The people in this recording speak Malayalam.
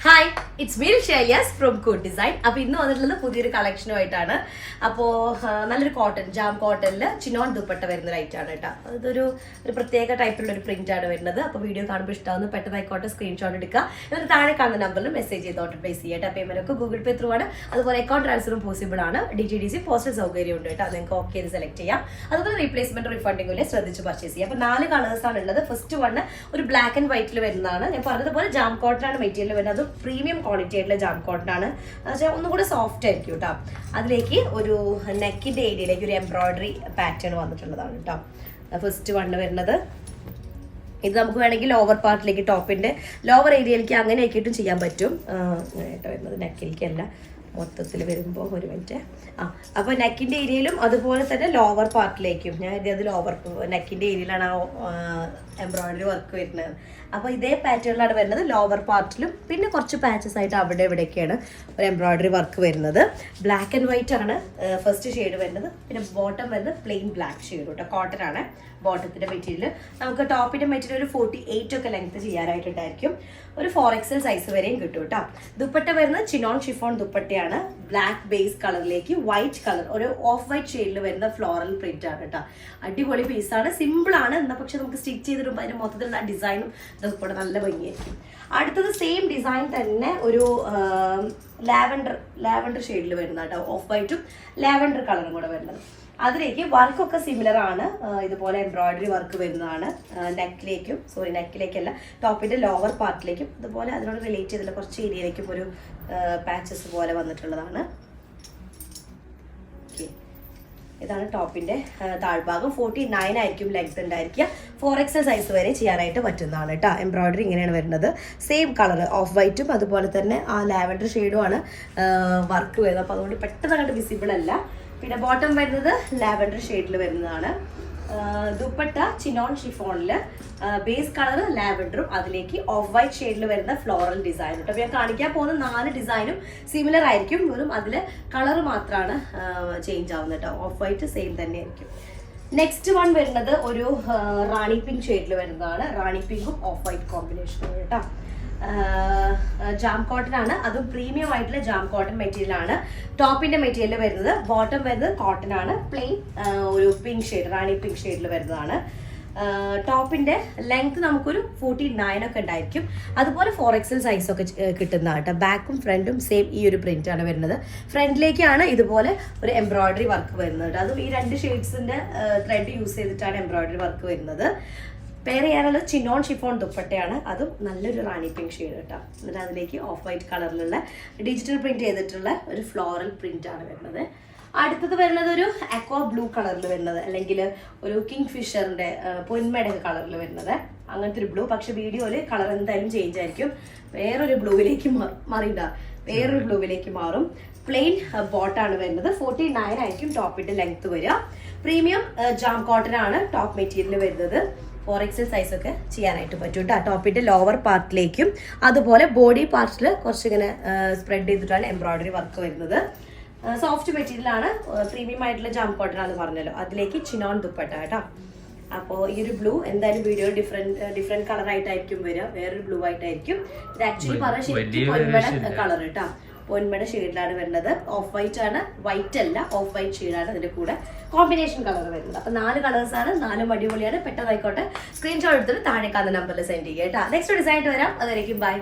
ഹായ് ഇറ്റ്സ് മീ ഷൈലിയാസ് ഫ്രം കൂട്ട് ഡിസൈൻ. അപ്പോൾ ഇന്ന് വന്നിട്ടുള്ളത് പുതിയൊരു കളക്ഷനുമായിട്ടാണ്. അപ്പോൾ നല്ലൊരു കോട്ടൺ ജാം കോട്ടണിൽ ചിനോൺ ദുപ്പട്ട വരുന്ന ഒരു ഐറ്റാണ് കേട്ടോ. അതൊരു പ്രത്യേക ടൈപ്പിലുള്ള ഒരു പ്രിന്റ് ആണ് വരുന്നത്. അപ്പോൾ വീഡിയോ കാണുമ്പോൾ ഇഷ്ടമാവുന്ന പെട്ടെന്നായിക്കോട്ടെ സ്ക്രീൻഷോട്ട് എടുക്കുക. എന്നിട്ട് താഴെ കാണുന്ന നമ്പറിൽ മെസ്സേജ് ചെയ്ത് ഓർഡർ പ്ലേസ് ചെയ്യട്ടെ. പേയ്മെന്റ് ഒക്കെ ഗൂഗിൾ പേ ത്രൂ ആണ്. അതുപോലെ അക്കൗണ്ട് ട്രാൻസ്ഫറും പോസിബിൾ ആണ്. DTDC പോസ്റ്റൽ സൗകര്യം ഉണ്ട് കേട്ടോ. നിങ്ങൾക്ക് ഓക്കെ ചെയ്ത് സെലക്ട് ചെയ്യാം. അതുപോലെ റീപ്ലേസ്മെന്റ് റിഫണ്ടിങ്ങിലെ ശ്രദ്ധിച്ച് പർച്ചേസ് ചെയ്യാം. അപ്പോൾ 4 കളേഴ്സാണ് ഉള്ളത്. ഫസ്റ്റ് വൺ ഒരു ബ്ലാക്ക് ആൻഡ് വൈറ്റിൽ വരുന്നതാണ്. ഞാൻ പറഞ്ഞതുപോലെ ജാം കോട്ടൺ ആണ് മെറ്റീരിയൽ വരുന്നത്. അത് പ്രീമിയം ക്വാളിറ്റി ആയിട്ടുള്ള ജാം കോട്ടൺ ആണ്. ഒന്നും കൂടെ സോഫ്റ്റ് ആയിരിക്കും കേട്ടോ. അതിലേക്ക് ഒരു നെക്കിന്റെ ഏരിയയിലേക്ക് ഒരു എംബ്രോയിഡറി പാറ്റേൺ വന്നിട്ടുള്ളതാണ് കേട്ടോ. ഫസ്റ്റ് വണ്ണ് വരുന്നത് ഇത് നമുക്ക് വേണമെങ്കിൽ ലോവർ പാർട്ടിലേക്ക് ടോപ്പിന്റെ ലോവർ ഏരിയയിലേക്ക് അങ്ങനെ ആക്കിയിട്ടും ചെയ്യാൻ പറ്റും. അങ്ങനെയായിട്ട് വരുന്നത് നെക്കിലേക്കല്ല, മൊത്തത്തിൽ വരുമ്പോൾ ഒരു മിനിറ്റ്. അപ്പോൾ നെക്കിൻ്റെ ഏരിയയിലും അതുപോലെ തന്നെ ലോവർ പാർട്ടിലേക്കും ഞാൻ ഇത് ലോവർ നെക്കിൻ്റെ ഏരിയയിലാണ് എംബ്രോയിഡറി വർക്ക് വരുന്നത്. അപ്പോൾ ഇതേ പാറ്റേണിലാണ് വരുന്നത് ലോവർ പാർട്ടിലും. പിന്നെ കുറച്ച് പാച്ചസ് ആയിട്ട് അവിടെ ഇവിടെയൊക്കെയാണ് ഒരു എംബ്രോയിഡറി വർക്ക് വരുന്നത്. ബ്ലാക്ക് ആൻഡ് വൈറ്റ് ആണ് ഫസ്റ്റ് ഷെയ്ഡ് വരുന്നത്. പിന്നെ ബോട്ടം വരുന്നത് പ്ലെയിൻ ബ്ലാക്ക് ഷെയ്ഡ് കേട്ടോ. കോട്ടൺ ആണ് ബോട്ടത്തിൻ്റെ മെറ്റീരിയൽ. നമുക്ക് ടോപ്പിൻ്റെ മെറ്റീരിയൽ ഒരു 48 ഒക്കെ ലെങ്ത് ചെയ്യാനായിട്ടുണ്ടായിരിക്കും. ഒരു 4XL സൈസ് വരെയും കിട്ടും കേട്ടോ. ദുപ്പട്ട വരുന്നത് ചിനോൺ ഷിഫോൺ ദുപ്പട്ടയാണ്. ബ്ലാക്ക് ബേസ് കളറിലേക്ക് വൈറ്റ് കളർ ഒരു ഓഫ് വൈറ്റ് ഷെയ്ഡിൽ വരുന്ന ഫ്ലോറൽ പ്രിന്റ് ആണ് കേട്ടോ. അടിപൊളി പീസാണ്, സിമ്പിൾ ആണ്. എന്നാൽ പക്ഷെ നമുക്ക് സ്റ്റിച്ച് ചെയ്തിടുമ്പോൾ അതിന്റെ മൊത്തത്തിലുള്ള ഡിസൈനും ദുപ്പട്ട നല്ല ഭംഗിയായിരിക്കും. അടുത്തത് സെയിം ഡിസൈൻ തന്നെ ഒരു ലാവൻഡർ ഷെയ്ഡിൽ വരുന്ന കേട്ടോ. ഓഫ് വൈറ്റും ലാവൻഡർ കളറും കൂടെ വരുന്നത്. അതിലേക്ക് വർക്കൊക്കെ സിമിലർ ആണ്. ഇതുപോലെ എംബ്രോയിഡറി വർക്ക് വരുന്നതാണ് നെക്കിലേക്കല്ല ടോപ്പിന്റെ ലോവർ പാർട്ടിലേക്കും അതുപോലെ അതിനോട് റിലേറ്റ് ചെയ്തിട്ടുള്ള കുറച്ച് ഏരിയയിലേക്കും ഒരു പാച്ചസ് പോലെ വന്നിട്ടുള്ളതാണ്. ഇതാണ് ടോപ്പിന്റെ താഴ്ഭാഗം. 49 ആയിരിക്കും ലെങ്ത് ഉണ്ടായിരിക്കുക. 4XL സൈസ് വരെ ചെയ്യാനായിട്ട് പറ്റുന്നതാണ് കേട്ടോ. എംബ്രോയിഡറി ഇങ്ങനെയാണ് വരുന്നത്. സെയിം കളർ ഓഫ് വൈറ്റും അതുപോലെ തന്നെ ആ ലാവൻഡർ ഷെയ്ഡും ആണ് വർക്ക് വരുന്നത്. അപ്പോൾ അതുകൊണ്ട് പെട്ടെന്ന് അങ്ങോട്ട് വിസിബിൾ അല്ല. പിന്നെ ബോട്ടം വരുന്നത് ലാവൻഡർ ഷെയ്ഡിൽ വരുന്നതാണ്. ദുപ്പട്ട ചിനോൺ ഷിഫോണിൽ ബേസ് കളർ ലാവൻഡറും അതിലേക്ക് ഓഫ് വൈറ്റ് ഷെയ്ഡിൽ വരുന്ന ഫ്ലോറൽ ഡിസൈൻ കേട്ടോ. അപ്പോൾ ഞാൻ കാണിക്കാൻ പോകുന്ന 4 ഡിസൈനും സിമിലർ ആയിരിക്കും. വെറും അതിൽ കളർ മാത്രമാണ് ചേഞ്ച് ആവുന്നത് കേട്ടോ. ഓഫ് വൈറ്റ് സെയിം തന്നെ ആയിരിക്കും. നെക്സ്റ്റ് വൺ വരുന്നത് ഒരു റാണി പിങ്ക് ഷെയ്ഡിൽ വരുന്നതാണ്. റാണി പിങ്കും ഓഫ് വൈറ്റ് കോമ്പിനേഷനും കേട്ടോ. ജാം കോട്ടൺ ആണ്. അതും പ്രീമിയം ആയിട്ടുള്ള ജാം കോട്ടൺ മെറ്റീരിയൽ ആണ്. ടോപ്പിന്റെ മെറ്റീരിയൽ വരുന്നത്. ബോട്ടം വരുന്നത് കോട്ടൺ ആണ്. പ്ലെയിൻ ഒരു പിങ്ക് ഷെയ്ഡ് റാണി പിങ്ക് ഷെയ്ഡിൽ വരുന്നതാണ്. ടോപ്പിന്റെ ലെങ്ത് നമുക്കൊരു 49 ഒക്കെ ഉണ്ടായിരിക്കും. അതുപോലെ 4XL സൈസ് ഒക്കെ കിട്ടുന്നതാണ് കേട്ടോ. ബാക്കും ഫ്രണ്ടും സെയിം ഈ ഒരു പ്രിന്റ് ആണ് വരുന്നത്. ഫ്രണ്ടിലേക്കാണ് ഇതുപോലെ ഒരു എംബ്രോയിഡറി വർക്ക് വരുന്നത്. അതും ഈ 2 ഷെയ്ഡ്സിന്റെ ത്രെഡ് യൂസ് ചെയ്തിട്ടാണ് എംബ്രോയിഡറി വർക്ക് വരുന്നത്. പെയർ ചെയ്യാനുള്ളത് ചിനോൺ ഷിഫോൺ ദുപ്പട്ടയാണ്. അതും നല്ലൊരു റാണി പിങ്ക് ഷെയ്ഡ് കേട്ടോ. എന്നിട്ട് അതിലേക്ക് ഓഫ് വൈറ്റ് കളറിലുള്ള ഡിജിറ്റൽ പ്രിന്റ് ചെയ്തിട്ടുള്ള ഒരു ഫ്ലോറൽ പ്രിന്റ് ആണ് വരുന്നത്. അടുത്തത് വരുന്നത് ഒരു അക്വാ ബ്ലൂ കളറിൽ വരുന്നത്, അല്ലെങ്കിൽ ഒരു കിങ് ഫിഷറിന്റെ പൊന്മേടക കളറിൽ വരുന്നത്. അങ്ങനത്തെ ഒരു ബ്ലൂ. പക്ഷെ വീഡിയോയിൽ കളർ എന്തായാലും ചേഞ്ച് ആയിരിക്കും. വേറൊരു ബ്ലൂവിലേക്ക് വേറൊരു ബ്ലൂവിലേക്ക് മാറും. പ്ലെയിൻ ബോട്ടാണ് വരുന്നത്. 49 ആയിരിക്കും ടോപ്പിന്റെ ലെങ്ത് വരിക. പ്രീമിയം ജാം കോട്ടൺ ആണ് ടോപ്പ് മെറ്റീരിയൽ വരുന്നത്. 4XL സൈസ് ഒക്കെ ചെയ്യാനായിട്ട് പറ്റും കേട്ടോ. ടോപ്പിന്റെ ലോവർ പാർട്ടിലേക്കും അതുപോലെ ബോഡി പാർട്ടിൽ കുറച്ചിങ്ങനെ സ്പ്രെഡ് ചെയ്തിട്ടാണ് എംബ്രോയിഡറി വർക്ക് വരുന്നത്. സോഫ്റ്റ് മെറ്റീരിയൽ ആണ്. പ്രീമിയം ആയിട്ടുള്ള ജാം കോട്ടൺ ആണെന്ന് പറഞ്ഞല്ലോ. അതിലേക്ക് ചിനോൺ ദുപ്പട്ട കേട്ടോ. അപ്പോൾ ഈ ഒരു ബ്ലൂ എന്തായാലും വീഡിയോ ഡിഫറെന്റ് കളർ ആയിട്ടായിരിക്കും വരിക. വേറൊരു ബ്ലൂ ആയിട്ടായിരിക്കും. ഇത് ആക്ച്വലി പറഞ്ഞ ശരിക്കും പൊന്മട കളർ കേട്ടോ. പൊന്മട ഷെയ്ഡിലാണ് വരുന്നത്. ഓഫ് വൈറ്റ് ആണ്, വൈറ്റ് അല്ല, ഓഫ് വൈറ്റ് ഷെയ്ഡാണ് അതിന്റെ കൂടെ കോമ്പിനേഷൻ കളർ വരുന്നത്. അപ്പൊ 4 കളേഴ്സാണ്. 4 അടിപൊളിയാണ്. പെട്ടെന്നായിക്കോട്ടെ സ്ക്രീൻഷോട്ട് എടുത്തിട്ട് താഴെ കാണുന്ന നമ്പറിൽ സെൻഡ് ചെയ്യുക കേട്ടോ. നെക്സ്റ്റ് ഡിസൈൻ ആയിട്ട് വരാം. അതായിരിക്കും ബൈ.